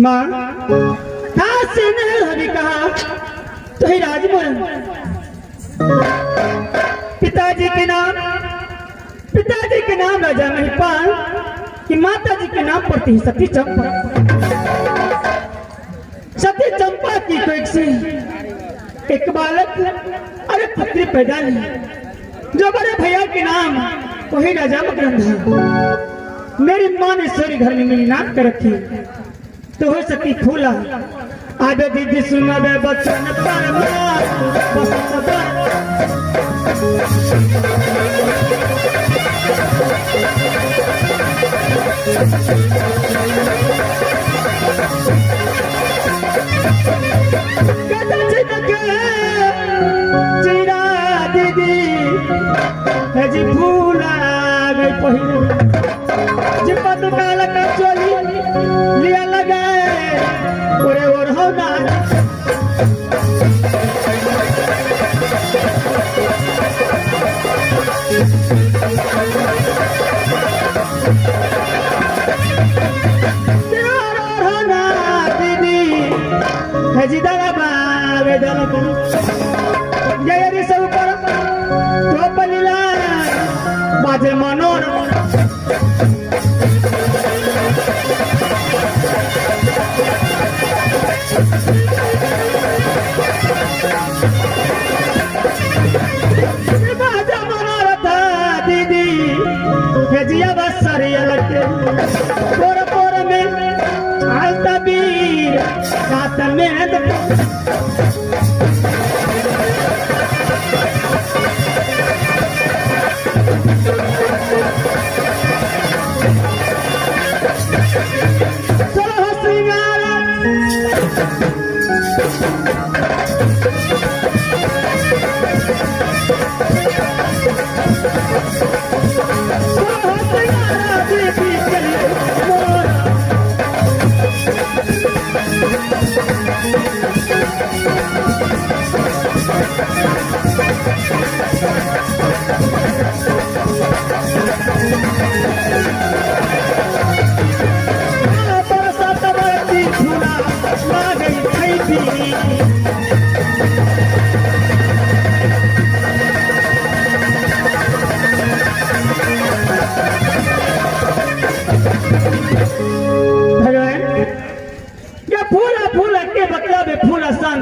माँ से ने कहा तो ही राजमोहन पिताजी के नाम राजा महिपाल कि माता जी के नाम पर थी सती चंपा की कोई से एक बालक अरे पुत्री पैदा ली जो बड़े भैया के नाम वही राजा मकरंद। मेरी माँ ने सोरी घर में मेरी नाक कर रखी तो हो सकी फूला आबे दीदी सुनबे बचन पर दीदी जी फूला गई पहिरे जी पतकाल का चोली लिया लगाए ओरे और हो ना दीदी है जी दादा बाबे दादा जय रे सब पर तो पलीला बाजे मनोर बाजा मनोर था दीदी भेजिया बस सरिया लगे पोर पोर में आलता बीर साथ में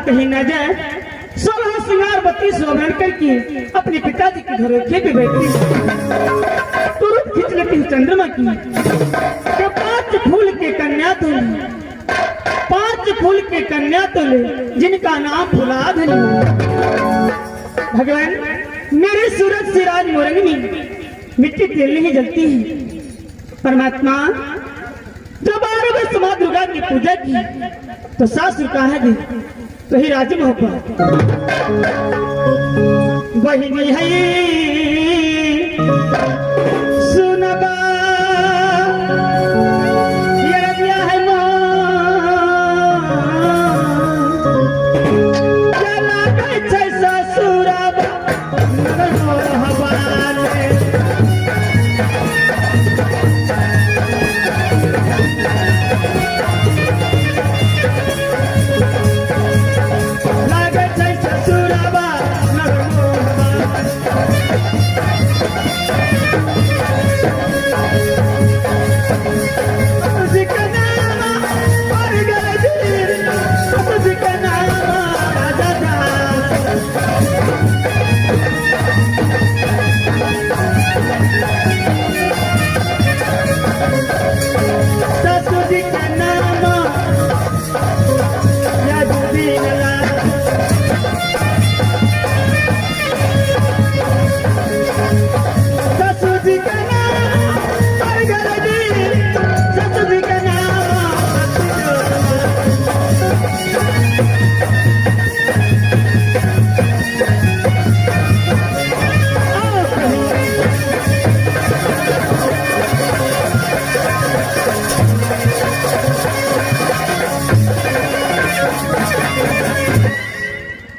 कहीं न जाए 16 श्रृंगार 32 शोभन करके अपने पिताजी के घर खेत में बैठी तुरंत खींच लेती चंद्रमा की कि 5 फूल के कन्या तो ले जिनका नाम फुलाधनी। भगवान मेरे सूरज से राज मोरंग में मिट्टी तेल नहीं जलती है। परमात्मा जब 12 वर्ष माँ दुर्गा की पूजा की तो सासु कहा गई तो ही राज मोहब्बत बहिनी है सुनबा ये रजिया है चला गई छै ससुराबा हवान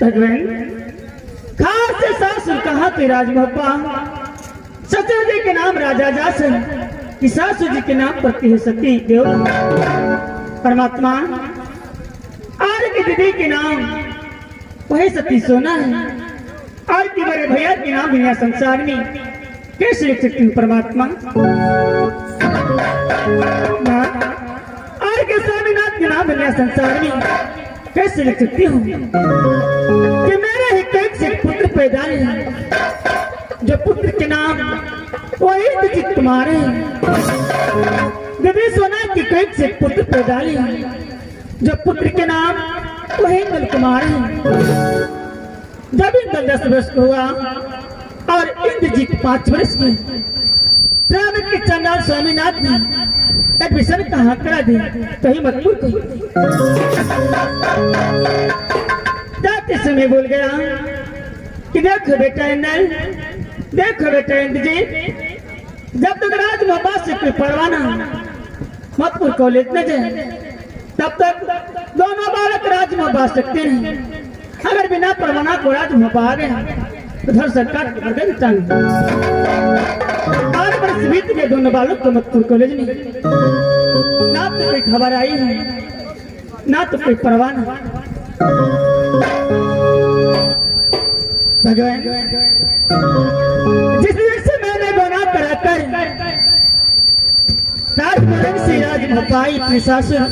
खास से सासुर कहा थे राजभप्पा, ससुर जी के नाम राजा जासन, कि सासुर जी के नाम प्रति है सती देव परमात्मा। और की दीदी के नाम वही सती सोना है, और की बड़े भैया के नाम दुनिया संसार में कैसे लिख सकती हूँ परमात्मा। और के स्वामीनाथ के नाम दुनिया संसार में कैसे लिख सकती हूँ कि मेरे ही कैक से पुत्र पैदा है, जो पुत्र के नाम वही इंद्रजीत कुमार है। देवी सोना की कैक से पुत्र पैदा है, जो पुत्र के नाम वही इंद्र कुमार है। जब इंद्र 10 वर्ष का हुआ और इंद्रजीत 5 वर्ष की, प्राण के चंडाल स्वामीनाथ ने एक विषय कहा करा दे तो ही मत पूछ। जाते समय बोल गया कि देखो बेटा इंद्र, देखो बेटा इंद्रजीत, जब तक राजमहल से कोई परवाना मतपुर कॉलेज न जाए तब तक दोनों बालक राजमहल सकते नहीं। अगर बिना परवाना को राजमहल आ गया तो धर सरकार गर्दन टांग। 8 वर्ष बीत गए दोनों बालक को मतपुर कॉलेज में, ना तो कोई खबर आई है ना तो कोई परवाना। भगवान जिस दिन से मैंने बना कराकर राजमहल से राजभपाई अपनी सासुर,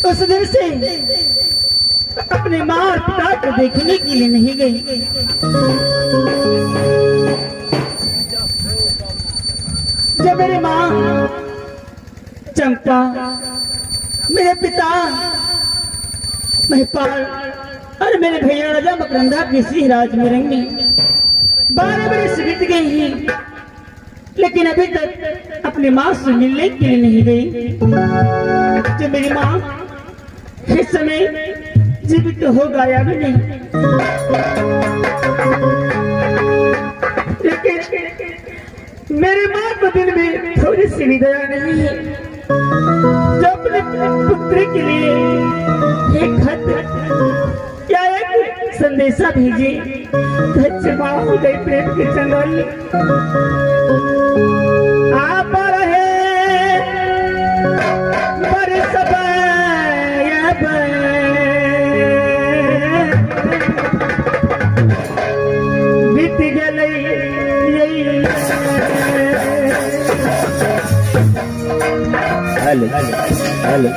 उस दिन से अपने माँ और पिता को देखने के लिए नहीं गई। जब मेरी माँ चंपा, मेरे पिता महिपाल और मेरे भैया राजा मकरंदा के सिंह राज में रंगे 12 बरस बीत गए हैं, लेकिन अभी तक अपनी माँ से मिलने के लिए नहीं गई। जब मेरी माँ इस समय जीवित हो गया भी नहीं, लेकिन मेरी माँ को दिन में थोड़ी सी भी दया नहीं है, जो अपने पुत्र के लिए एक खत या एक संदेशा भेजे। सच्चे माँ हो गई प्रेम के चंगाई। आप रहे बरस बीत गए हेलो हेलो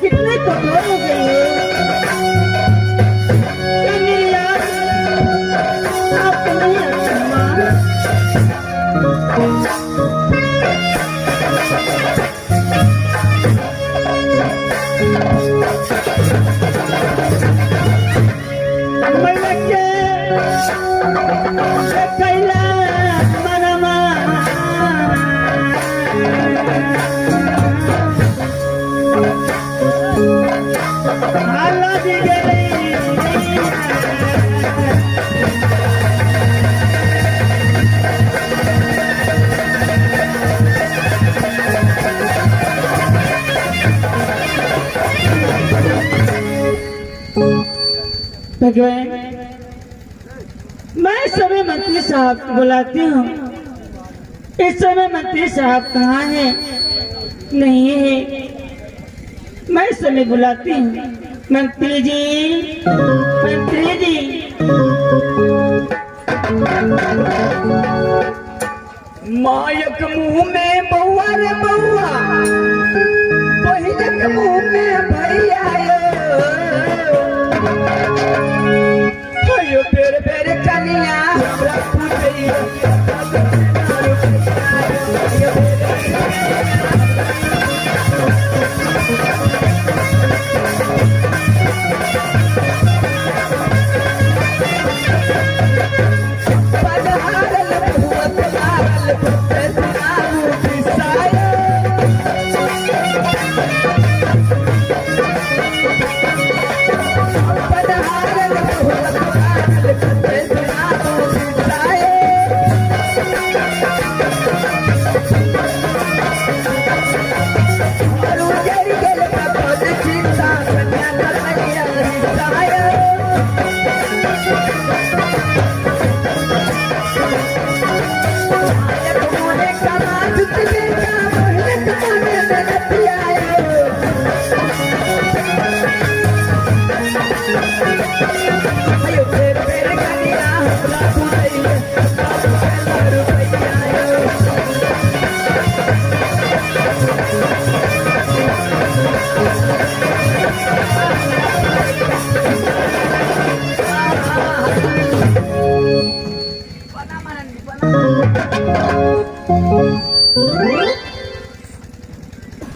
कितने कठोर हो गए आपको नहीं भगवान, मैं समय मंत्री साहब को बुलाती हूँ। इस समय मंत्री साहब कहाँ हैं? नहीं है। मैं इस समय बुलाती हूँ, मंत्री जी, मंत्री जी। मायक मुंह में बउआ रे बउआ, बहिनक मुंह में भैया यो बेर बेर कनिया हमरा पूछैया।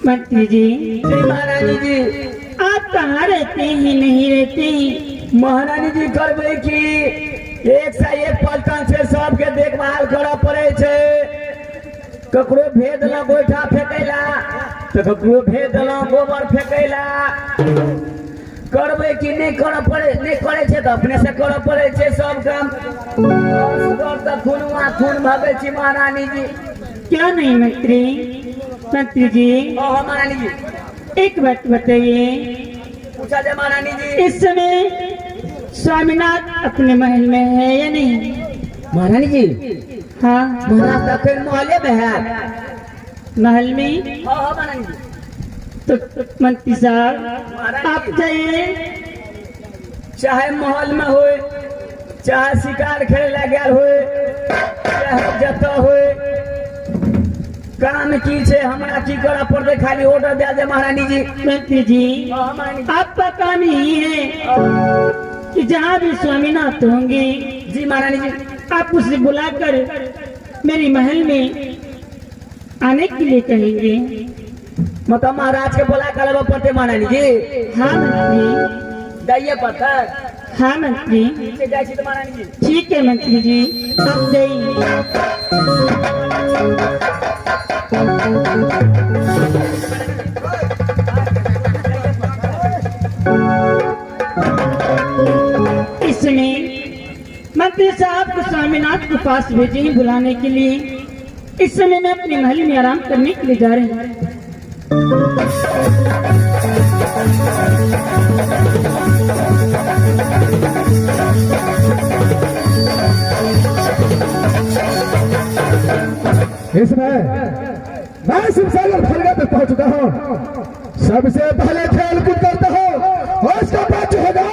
मंत्री जी, महारानी जी, आप कहाँ रहते हैं? नहीं रहते? महारानी जी, करबे की एक से एक पलटन से सबके देखभाल करऽ पड़े छे। ककरो भेज देलहुँ गोइठा फेंकैला तो ककरो भेज देलहुँ गोबर फेंकैला। करबे की नहीं करऽ पड़े, नहीं करे छे तो अपने से करऽ पड़े छे सब काम। खून भागे छी महारानी जी। क्यों नहीं मंत्री? मंत्री जी, महारानी जी, एक बात बताइए। पूछा जाए महारानी जी। इस समय स्वामीनाथ अपने महल में है या नहीं? महारानी जी, हाँ, महाराज मोहल्ले में है। महल में? हाँ महारानी जी। तो मंत्री साहब, आप जाइए, चाहे महल में हो, चाहे शिकार खेले लगे हो, चाहे जत हो, काम की छे हमरा की करा पड़ते, खाली ऑर्डर दे दे महारानी जी। मंत्री जी, आपका काम यही है कि जहाँ भी स्वामीनाथ होंगे, जी महारानी जी, आप उसे बुलाकर मेरे महल में आने के लिए कहेंगे। मतलब महाराज के बुला कर पड़ते महारानी जी? हाँ मंत्री। जाइए पता? हाँ मंत्री। महारानी जी, ठीक है मंत्री जी, आप जाइए। इसमें मंत्री साहब को स्वामीनाथ के पास भेजे हैं बुलाने के लिए। इस समय मैं अपने महल में आराम करने के लिए जा रहे हैं। इसमें मैं शिवसागर फलगा तक पहुंच चुका हूँ। सबसे पहले खेल कूद करता हूँ और उसका बाद जो होगा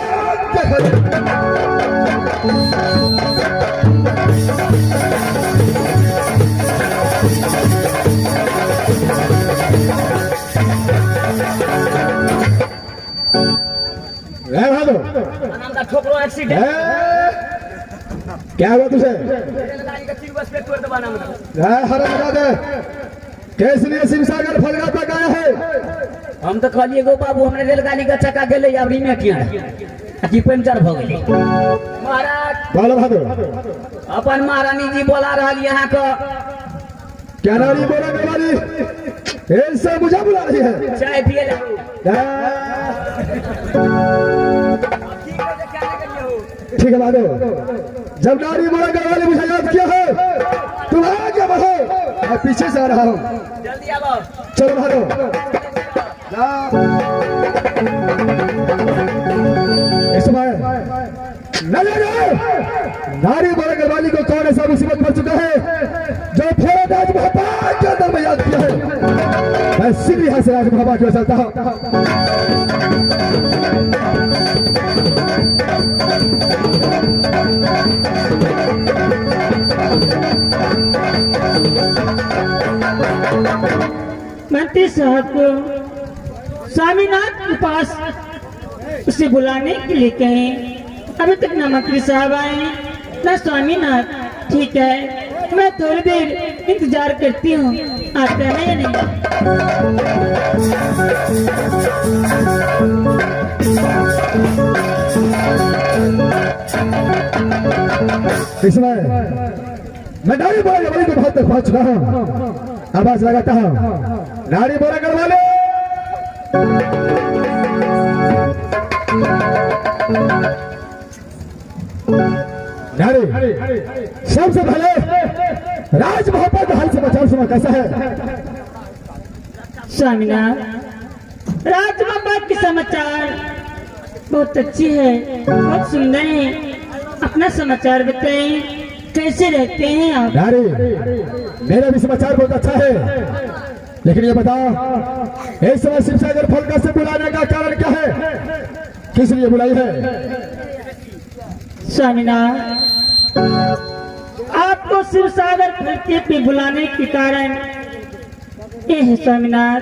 ठोकरो एक्सीडेंट। क्या हुआ तुझे? हरा बता दे, कैसे लिए शिवसागर फलगा तक आया है? हम तो कहलिए गो बाबू, हमने रेलगाड़ी का चक्का गेले अबरी में किया कि पंचर भ गेले। महाराज बोलो बहादुर, अपन महारानी जी बोला रही यहाँ का। क्या रानी बोला वाली? ऐसा मुझे बुला रही है? चाय पिए ले। ठीक है बहादुर, जब नारी बोला वाली मुझे याद किया है, तुम आगे बढ़ो, मैं पीछे से आ रहा हूँ। जल्दी आओ। चलो बहादुर। इस समय नारी बोले वाली को कौन ऐसा मुसीबत पड़ चुका है जो थोड़ा राज महाबा के अंदर में याद किया है। मैं सीधे यहाँ से राज महाबा की ओर चलता हूँ। मंत्री साहब को स्वामीनाथ के पास उसे बुलाने के लिए कहें। अभी तक न मंत्री साहब आए न स्वामीनाथ। ठीक है, मैं थोड़ी देर इंतजार करती हूँ, आते हैं या नहीं। इसमें मैं नारी बोला वाली को बहुत तक पहुंच चुका हूँ। आवाज लगाता हूँ, नारी बोला कर वाले। नारी सबसे पहले राज महापा का हाल समाचार सुना, कैसा है? स्वामीनाथ, राज महापा की समाचार बहुत अच्छी है, बहुत सुंदर है। अपना समाचार बताएं, कैसे रहते हैं आप? नारी, मेरा भी समाचार बहुत अच्छा है, लेकिन ये बताओ इस समय शिवसागर फलका से बुलाने का कारण क्या है? किस लिए बुलाई है? स्वामीनाथ, आपको शिवसागर फलके पे बुलाने के कारण ये है स्वामीनाथ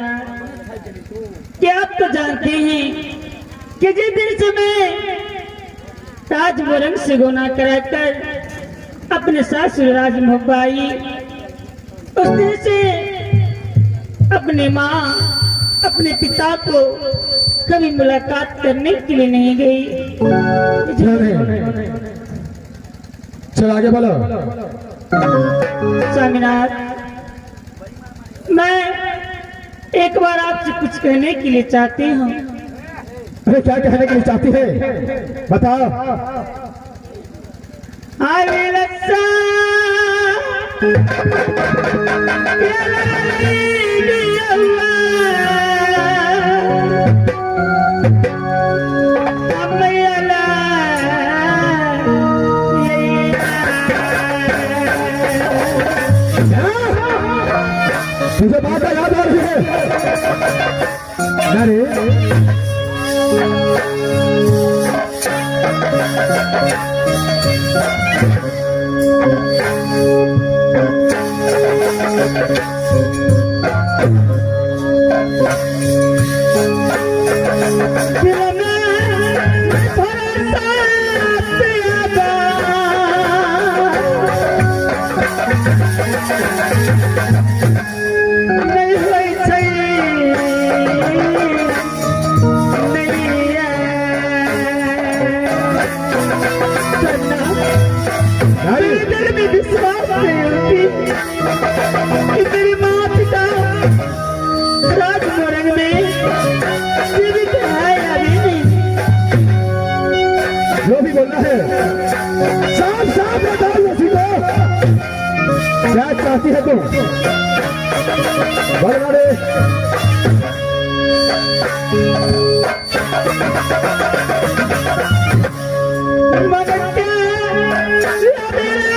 कि आप तो जानते हैं कि जिस दिन से मैं राजवरन से गुना कराकर अपने सासुर राज मोबाई, उस दिन से अपने माँ अपने पिता को कभी मुलाकात करने के लिए नहीं गई। चल आगे बोलो। स्वामीनाथ, मैं एक बार आपसे कुछ कहने के लिए चाहती हूँ। अरे क्या कहने के लिए चाहती है, बताओ। अरे लक्ष्य मुझे बात याद आ रही है। अरे मेरी माँ पिता राजमोरंग में जीवित है या नहीं? जो भी बोलना है साफ साफ बताओ। उसी को क्या चाहती है तुम? बड़े मगर क्या मेरा